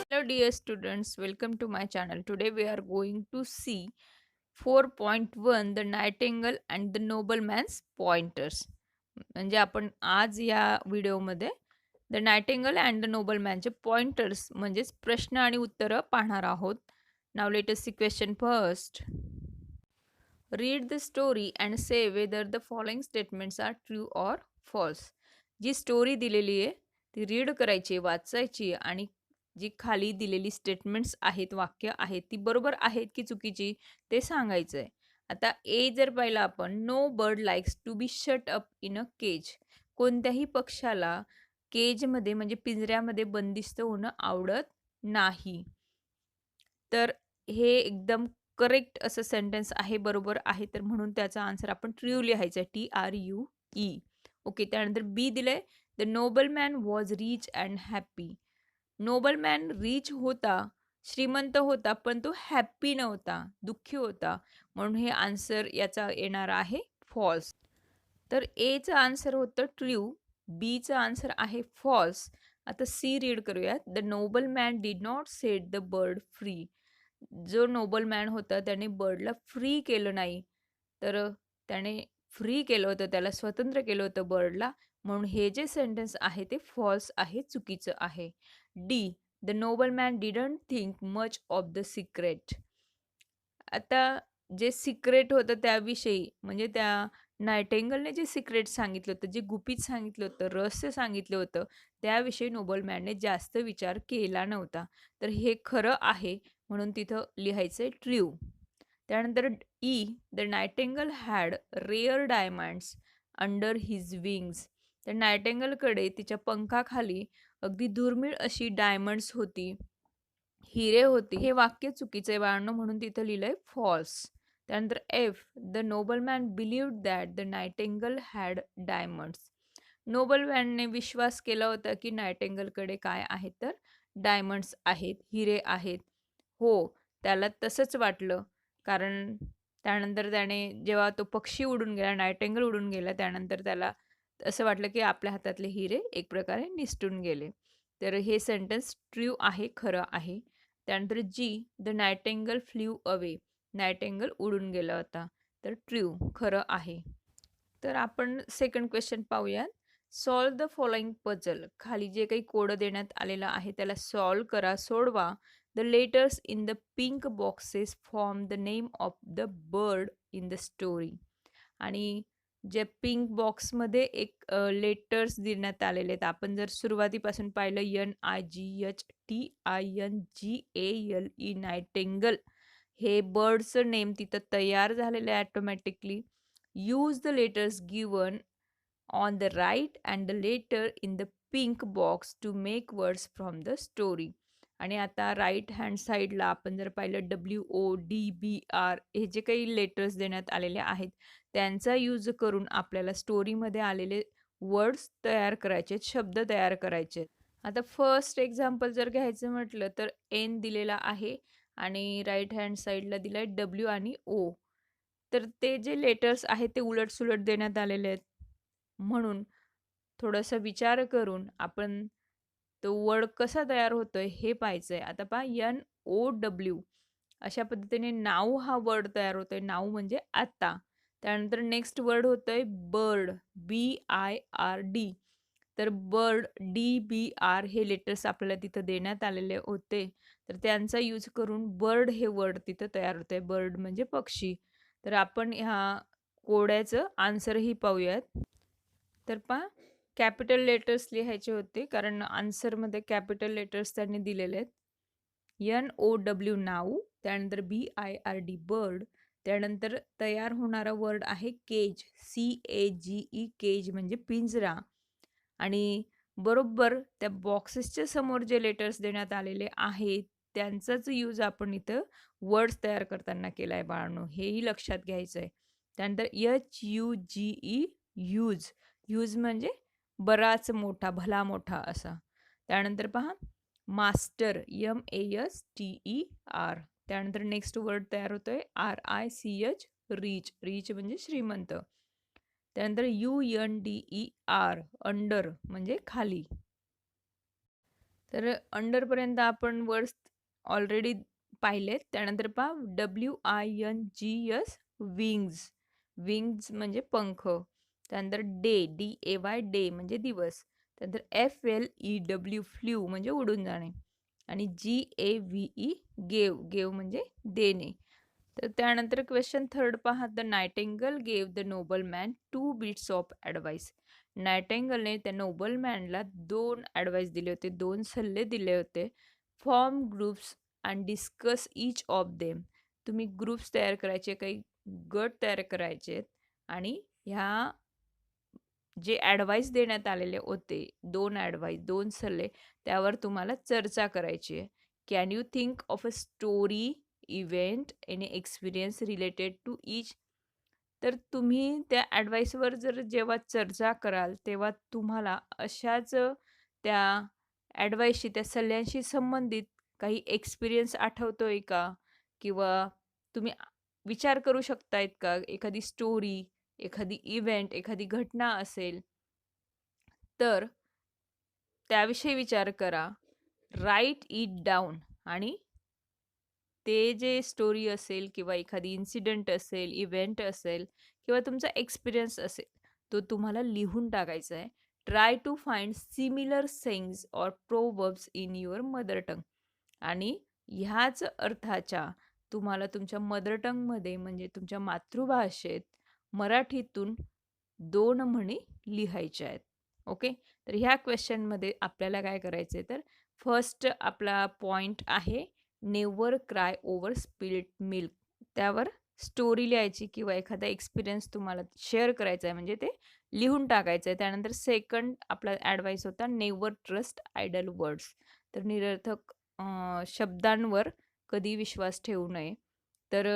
Hello dear students, welcome to my channel. Today we are going to see 4.1 The Nightingale and the Nobleman's Pointers. म्हणजे आपण आज या व्हिडिओमध्ये the nightingale and the नोबलमॅनचे pointers म्हणजेच प्रश्न आणि उत्तरं पाहणार आहोत. Now let us see question first. Read the story and say whether the following statements are true or false. जी स्टोरी दिलेली आहे ती रीड करायची, वाचायची आणि जी खाली दिलेली स्टेटमेंट्स आहेत, वाक्य आहेत, ती बरोबर आहेत की चुकीची ते सांगायचं आहे. आता ए जर पाहिलं आपण, no bird likes to be shut up in a cage. कोणत्याही पक्षाला केजमध्ये म्हणजे पिंजऱ्यामध्ये बंदिस्त होणं आवडत नाही. तर हे एकदम करेक्ट असं सेंटेन्स आहे, बरोबर आहे. तर म्हणून त्याचा आन्सर आपण ट्रू लिहायचा आहे, TRUE. ओके. त्यानंतर बी दिलंय, the nobleman was rich and happy. Nobleman rich होता, श्रीमंत होता, पण तो हॅप्पी नव्हता, दुःखी होता. म्हणून हे आन्सर याचा येणार आहे फॉल्स. तर एचं आन्सर होतं ट्रू, बीचं आन्सर आहे फॉल्स. आता सी रीड करूयात. The nobleman did not set the bird free. जो नोबलमॅन होता त्याने बर्डला फ्री केलं नाही. तर त्याने फ्री केलं होतं, त्याला स्वतंत्र केलं होतं बर्डला. म्हणून हे जे सेंटेन्स आहे ते फॉल्स आहे, चुकीचं आहे. D, the nobleman didn't think much of the secret. आता जे सिक्रेट होतं त्याविषयी म्हणजे त्या नायटिंगलने जे सिक्रेट सांगितलं होतं, जे गुपित सांगितलं होतं, रहस्य सांगितलं होतं, त्याविषयी नोबलमॅनने जास्त विचार केला नव्हता. तर हे खरं आहे, म्हणून तिथं लिहायचं ट्रू. त्यानंतर E, the nightingale had rare diamonds under his wings. तर नायटिंगलकडे तिच्या पंखाखाली अगदी दुर्मिळ अशी डायमंड्स होती, हिरे होती. हे वाक्य चुकीचं आहे बाळांनो, म्हणून तिथं लिहिलंय फॉल्स. त्यानंतर F, the nobleman believed that the nightingale had diamonds. नोबलमॅनने विश्वास केला होता की नायटिंगलकडे काय आहे, तर डायमंड्स आहेत, हिरे आहेत. हो, त्याला तसंच वाटलं, कारण त्यानंतर त्याने जेव्हा तो पक्षी उडून गेला, नायटिंगल उडून गेला, त्यानंतर त्याला असं वाटलं की आपल्या हातातले हिरे एक प्रकारे निसटून गेले. तर हे सेंटेन्स ट्रू आहे, खरं आहे. त्यानंतर जी, द नायटिंगल फ्ल्यू अवे. नायटिंगल उडून गेला होता. तर ट्रू, खरं आहे. तर आपण सेकंड क्वेश्चन पाहूयात. Solve the following puzzle. खाली जे काही कोड देण्यात आलेला आहे त्याला सॉल्व करा, सोडवा. The letters in the pink boxes form the name of the bird in the story. आणि जे पिंक बॉक्समध्ये एक लेटर्स देण्यात आलेले आहेत. आपण जर सुरुवातीपासून पाहिलं, NIGHTINGALE, नायटिंगल, हे बर्डचं नेम तिथं तयार झालेलं आहे automatically. Use the letters given on the right and the letter in the pink box to make words from the story. आणि आता राईट हँड साईडला आपण जर पाहिलं, WODBR, हे जे काही लेटर्स देण्यात आलेले आहेत त्यांचा यूज करून आपल्याला स्टोरीमध्ये आलेले वर्ड्स तयार करायचे, शब्द तयार करायचे. आता फर्स्ट एक्झाम्पल जर घ्यायचं म्हटलं तर एन दिलेला आहे आणि राईट हँड साईडला दिला आहे डब्ल्यू आणि ओ. तर ते जे लेटर्स आहेत ते उलटसुलट देण्यात आलेले आहेत. म्हणून थोडासा विचार करून आपण तो वर्ड कसा तयार होतोय हे पाहायचंय. आता पहा, NOW अशा पद्धतीने नाऊ हा वर्ड तयार होतोय. नाऊ म्हणजे आता. त्यानंतर नेक्स्ट वर्ड होतोय बर्ड, BIRD. तर बर्ड, DBR हे लेटर्स आपल्याला तिथं देण्यात आलेले होते. तर त्यांचा यूज करून बर्ड हे वर्ड तिथं तयार होतंय. बर्ड म्हणजे पक्षी. तर आपण ह्या कोड्याचं आन्सरही पाहूयात. तर पहा, कॅपिटल लेटर्स लिहायचे होते कारण आन्सरमध्ये कॅपिटल लेटर्स त्यांनी दिलेले आहेत. NOW नाऊ, त्यानंतर BIRD बर्ड, त्यानंतर तयार होणारा वर्ड आहे केज, CAGE, केज म्हणजे पिंजरा. आणि बरोबर त्या बॉक्सेसच्या समोर जे लेटर्स देण्यात आलेले आहेत त्यांचाच यूज आपण इथं वर्ड्स तयार करताना केला आहे बाळांनो, हेही लक्षात घ्यायचं आहे. त्यानंतर HUGE, यूज. यूज म्हणजे बराच मोठा, भला मोठा असा. त्यानंतर पहा, मास्टर, MASTER. त्यानंतर नेक्स्ट वर्ड तयार होतोय RICH, रिच. रिच म्हणजे श्रीमंत. त्यानंतर UNDER, अंडर म्हणजे खाली. तर अंडरपर्यंत आपण वर्ड्स ऑलरेडी पाहिलेत. त्यानंतर पहा WINGS, विंग्ज. विंग्ज म्हणजे पंख. त्यानंतर डे, DAY, डे म्हणजे दिवस. त्यानंतर FLEW, फ्ल्यू म्हणजे उडून जाणे. आणि GAVE, गेव. गेव म्हणजे देणे. तर त्यानंतर क्वेश्चन थर्ड पहा. The nightingale gave the nobleman 2 bits of advice. नायटिंगलने त्या नोबलमॅनला 2 ॲडवाईस दिले होते, 2 सल्ले दिले होते. Form groups and discuss each of them. तुम्ही ग्रुप्स तयार करायचे, काही गट तयार करायचे आणि ह्या जे ॲडवाईस देण्यात आलेले होते, 2 ॲडवाईस, 2 सल्ले, त्यावर तुम्हाला चर्चा करायची आहे. Can you think of a story, event, any experience related to each. तर तुम्ही त्या ॲडवाईसवर जर जेव्हा चर्चा कराल, तेव्हा तुम्हाला अशाच त्या ॲडवाईसशी, त्या सल्ल्यांशी संबंधित काही एक्सपिरियन्स आठवतोय का? किंवा तुम्ही विचार करू शकतायत का? एखादी स्टोरी, एखादी इव्हेंट, एखादी घटना असेल, तर त्याविषयी विचार करा. राईट इट डाऊन आणि ते जे स्टोरी असेल किंवा एखादी इन्सिडेंट असेल, इव्हेंट असेल किंवा तुमचा एक्सपिरियन्स असेल, तो तुम्हाला लिहून टाकायचा आहे. Try to find similar sayings or proverbs in your mother tongue. आणि ह्याच अर्थाच्या तुम्हाला तुमच्या मदर टंगमध्ये म्हणजे तुमच्या मातृभाषेत मराठीतून 2 म्हणी लिहायच्या आहेत. ओके. तर ह्या क्वेश्चनमध्ये आपल्याला काय करायचं आहे, तर फर्स्ट आपला पॉइंट आहे never cry over spilled milk. त्यावर स्टोरी लिहायची किंवा एखादा एक्सपिरियन्स तुम्हाला शेअर करायचा आहे, म्हणजे ते लिहून टाकायचं आहे. त्यानंतर सेकंड आपला ॲडवाईस होता नेव्हर ट्रस्ट आयडल वर्ड्स. तर निरर्थक शब्दांवर कधी विश्वास ठेवू नये. तर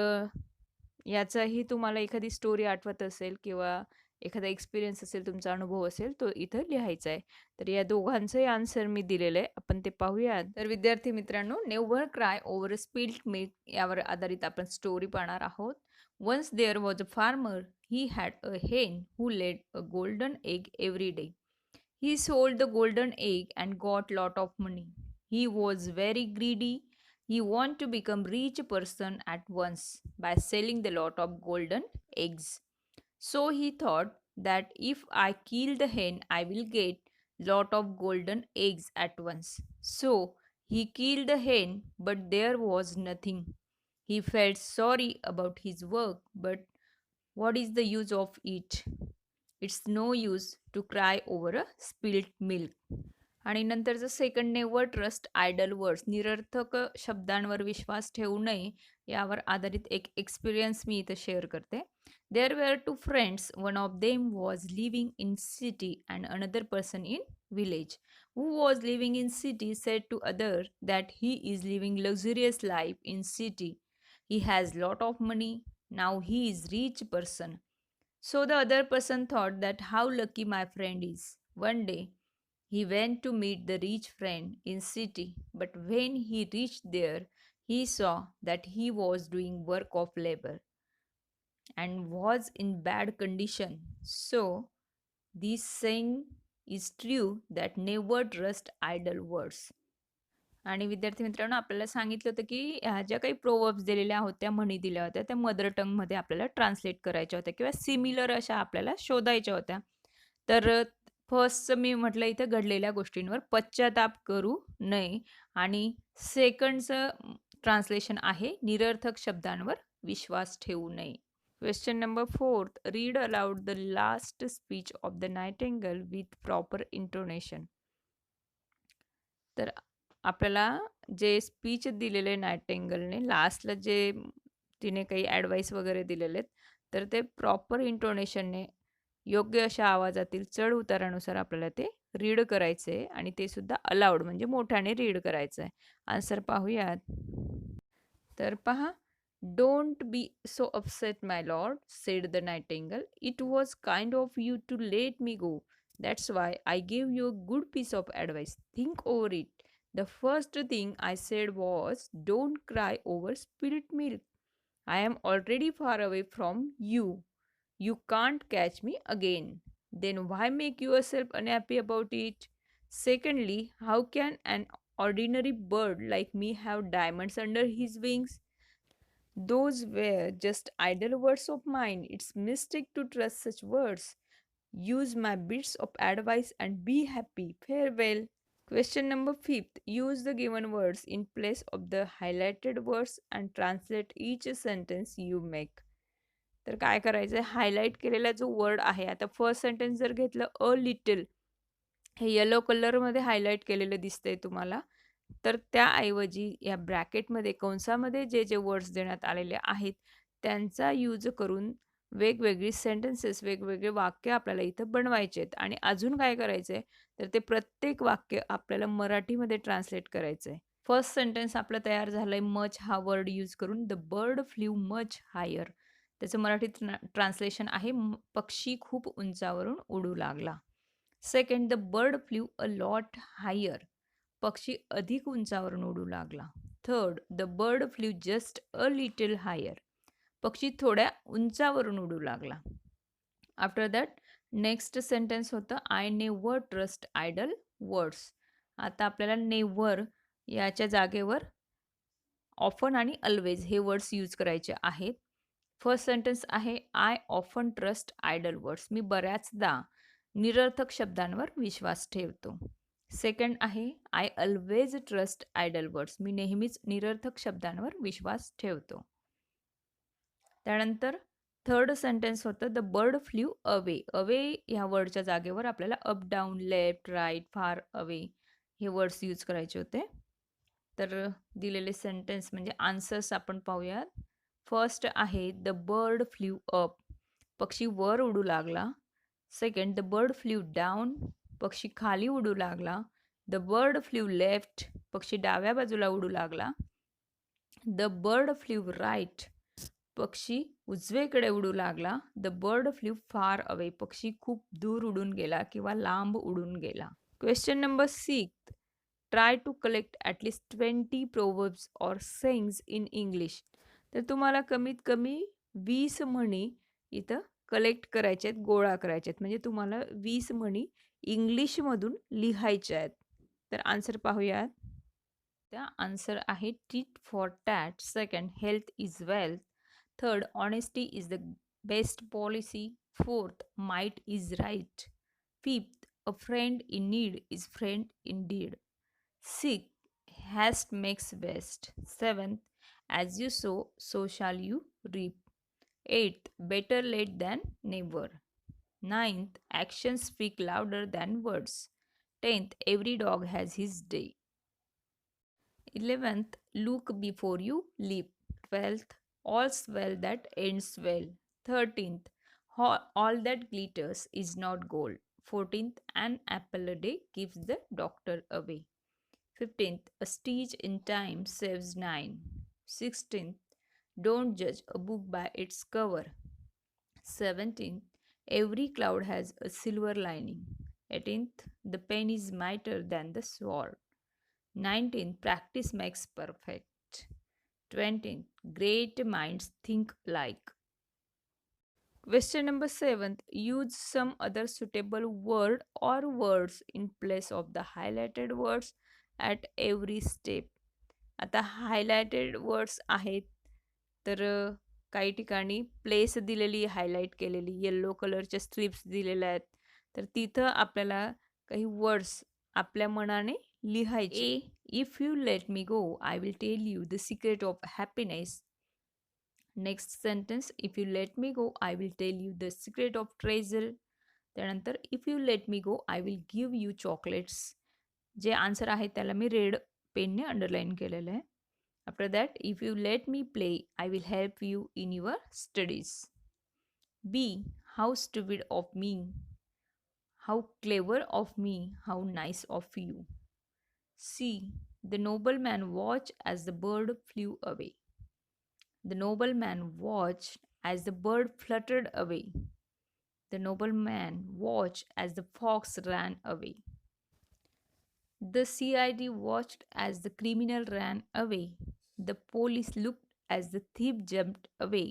याचाही तुम्हाला एखादी स्टोरी आठवत असेल किंवा एखादा एक्सपिरियन्स असेल, तुमचा अनुभव असेल, तो इथं लिहायचा आहे. तर या दोघांचंही आन्सर मी दिलेलं आहे. आपण ते पाहूयात. तर विद्यार्थी मित्रांनो, never cry over spilled milk यावर आधारित आपण स्टोरी पाहणार आहोत. Once there was a farmer. He had a hen who laid a golden egg every day. He sold the golden egg and got lot of money. He was very greedy. He wanted to become rich person at once by selling the lot of golden eggs. So he thought that if I kill the hen, I will get lot of golden eggs at once. So he killed the hen, but there was nothing. He felt sorry about his work, but what is the use of it? It's no use to cry over a spilled milk. आणि नंतरचं second never trust idle words. निरर्थक शब्दांवर विश्वास ठेवू नये यावर आधारित एक एक्सपिरियन्स मी इथं शेअर करते. There were two friends. One of them was living in city and another person in village. Who was living in city said to other that he is living luxurious life in city. He has lot of money. Now he is rich person. So the other person thought that how lucky my friend is. One day he went to meet the rich friend in city, but when he reached there, he saw that he was doing work of labor and was in bad condition. So this saying is true that never trust idle words. आणि विद्यार्थी मित्रांनो, आपल्याला सांगितलं होतं की ह्या ज्या काही प्रोव्हर्ब्स दिलेल्या होत्या, म्हणी दिल्या होत्या, त्या मदर टंगमध्ये आपल्याला ट्रान्सलेट करायच्या होत्या किंवा सिमिलर अशा आपल्याला शोधायच्या होत्या. तर फर्स्टचं मी म्हटलं इथं घडलेल्या गोष्टींवर पश्चाताप करू नये. आणि सेकंडचं ट्रान्सलेशन आहे निरर्थक शब्दांवर विश्वास ठेवू नये. Question number 4. Read aloud the last speech of the nightingale with proper intonation. तर आपल्याला जे स्पीच दिलेले नायटिंगलने लास्टला जे तिने काही ॲडवाईस वगैरे दिलेले आहेत, तर ते प्रॉपर इंटोनेशनने योग्य अशा आवाजातील चढ उतारानुसार आपल्याला ते रीड करायचं आहे आणि ते सुद्धा अलाउड म्हणजे मोठ्याने रीड करायचं आहे. आन्सर पाहूयात. तर पहा. Don't be so upset my lord, said the nightingale. It was kind of you to let me go. That's why I gave you a good piece of advice. Think over it. The first thing I said was, don't cry over spilled milk. I am already far away from you. You can't catch me again. Then why make yourself unhappy about it? Secondly, how can an ordinary bird like me have diamonds under his wings? Those were just idle words of mine. It's mistake to trust such words. Use my bits of advice and be happy. Farewell. Question number 5th. Use the given words in place of the highlighted words and translate each sentence you make. तर काय करायचं highlight केलेला जो word आहे आता first sentence जर घेतलं a little हे येलो कलरमध्ये हायलाइट केलेलं दिसतंय तुम्हाला. तर त्याऐवजी या ब्रॅकेटमध्ये कंसामध्ये जे जे वर्ड्स देण्यात आलेले आहेत त्यांचा यूज करून वेगवेगळी सेंटेन्सेस वेगवेगळे वाक्य आपल्याला इथं बनवायचे आहेत आणि अजून काय करायचं आहे तर ते प्रत्येक वाक्य आपल्याला मराठीमध्ये ट्रान्सलेट करायचं आहे. फर्स्ट सेंटेन्स आपलं तयार झालंय मच हा वर्ड यूज करून the bird flew much higher. त्याचं मराठी ट्रान्सलेशन आहे पक्षी खूप उंचावरून उडू लागला. Second the bird flew a lot higher. पक्षी अधिक उंचावरून उडू लागला. Third the bird flew just a little higher. पक्षी थोड्या उंचावरून उडू लागला. आफ्टर दॅट नेक्स्ट सेंटेन्स होतं I never trust idle words. आता आपल्याला नेव्हर याच्या जागेवर ऑफन आणि ऑलवेज हे वर्ड्स यूज करायचे आहेत. फर्स्ट सेंटेन्स आहे I often trust idle words. मी बऱ्याचदा निरर्थक शब्दांवर विश्वास ठेवतो. सेकंड आहे I always trust idle words. मी नेहमीच निरर्थक शब्दांवर विश्वास ठेवतो. त्यानंतर थर्ड सेंटेन्स होतं the bird flew away. Away ह्या वर्डच्या जागेवर आपल्याला up down left right far away हे वर्ड्स यूज करायचे होते. तर दिलेले सेंटेन्स म्हणजे आन्सर्स आपण पाहूयात. फर्स्ट आहे द बर्ड फ्ल्यू अप. पक्षी वर उडू लागला. Second the bird flew down. पक्षी खाली उडू लागला. The bird flew left. पक्षी डाव्या बाजूला उडू लागला. The bird flew right. पक्षी उजवीकडे उडू लागला. The bird flew far away. पक्षी खूप दूर उडून गेला किंवा लांब उडून गेला. Question number 6. Try to collect at least 20 proverbs or sayings in English. तर तुम्हाला कमीत कमी 20 म्हणी इथं कलेक्ट करायचे आहेत, गोळा करायचे आहेत. म्हणजे तुम्हाला 20 म्हणी इंग्लिशमधून लिहायच्या आहेत. तर आन्सर पाहूयात. त्या आन्सर आहे tit for tat. Second health is wealth. Third honesty is the best policy. Fourth might is right. Fifth a friend in need is friend in deed. Sixth, haste makes best. Seventh, as you sow, so shall you reap. Eighth, better late than never. Ninth, actions speak louder than words. 10th, every dog has his day. 11th, look before you leap. 12th, all's well that ends well. 13th, all that glitters is not gold. 14th, an apple a day keeps the doctor away. 15th, a stitch in time saves 9. 16th, don't judge a book by its cover. 17th, every cloud has a silver lining. 18th, the pen is mightier than the sword. 19th, practice makes perfect. 20th, great minds think alike. Question number 7th, use some other suitable word or words in place of the highlighted words at every step. आता highlighted words आहेत तर काही ठिकाणी place दिलेली highlight केलेली yellow कलरच्या strips दिलेल्या आहेत तर तिथं आपल्याला काही वर्ड्स आपल्या मनाने लिहायचे. If you let me go I will tell you the secret of happiness. Next sentence if you let me go I will tell you the secret of treasure. त्यानंतर if you let me go I will give you chocolates. जे answer आहे त्याला मी red पेनने underline केलेलं आहे. After that if you let me play I will help you in your studies. B how stupid of me. How clever of me. How nice of you. C the nobleman watch as the bird flew away. The nobleman watch as the bird fluttered away. The nobleman watch as the fox ran away. The CID watched as the criminal ran away. The police looked as the thief jumped away.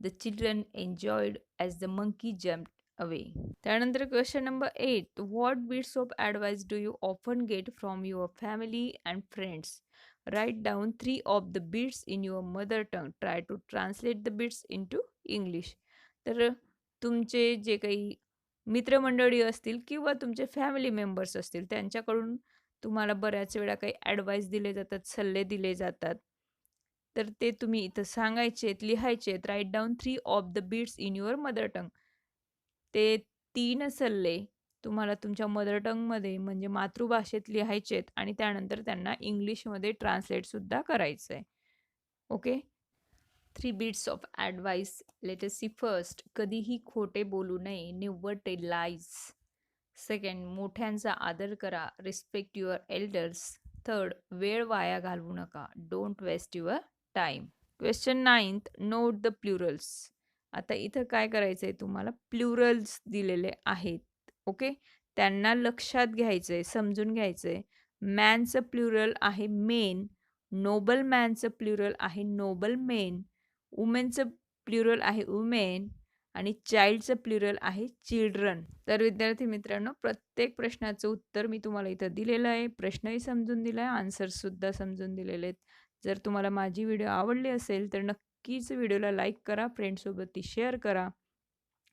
The children enjoyed as the monkey jumped away. त्यानंतर question number 8. What bits of advice do you often get from your family and friends? Write down 3 of the bits in your mother tongue. Try to translate the bits into English. तर तुमचे जे काही मित्रमंडळी असतील किंवा तुमचे family members असतील त्यांच्याकडून तुम्हाला बऱ्याच वेळा काही ॲडवाईस दिले जातात, सल्ले दिले जातात. तर ते तुम्ही इथं सांगायचेत, लिहायचेत. Write down 3 of the bits in your mother tongue. ते 3 सल्ले तुम्हाला तुमच्या मदर टंगमध्ये म्हणजे मातृभाषेत लिहायचेत आणि त्यानंतर त्यांना इंग्लिशमध्ये ट्रान्सलेटसुद्धा करायचं आहे. Okay? 3 bits of advice. Let us see first. कधीही खोटे बोलू नये. Never tail lies. सेकंड, मोठ्यांचा आदर करा. Respect your elders. थर्ड, वेळ वाया घालवू नका. Don't waste your time. Question 9th, note the plurals. आता इथं काय करायचं आहे तुम्हाला? प्लुरल्स दिलेले आहेत. ओके? त्यांना लक्षात घ्यायचं आहे, समजून घ्यायचं आहे. मॅनचं प्लुरल आहे मेन. नोबल मॅनचं प्लुरल आहे नोबल मेन. वुमेनचं प्लुरल आहे वुमेन. आणि चाइल्डचं प्लुरल आहे चिल्ड्रन. तर विद्यार्थी मित्रांनो, प्रत्येक प्रश्नाचं उत्तर मी तुम्हाला इथं दिलेलं आहे. प्रश्नही समजून दिला आहे, आन्सर्ससुद्धा समजून दिलेले आहेत. जर तुम्हाला माझी व्हिडिओ आवडली असेल तर नक्कीच व्हिडिओला लाईक करा, फ्रेंड्ससोबत ती शेअर करा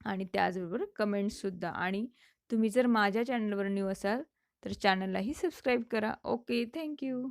आणि त्याचबरोबर कमेंट्ससुद्धा. आणि तुम्ही जर माझ्या चॅनलवर न्यू असाल तर चॅनललाही सबस्क्राईब करा. Okay, thank you.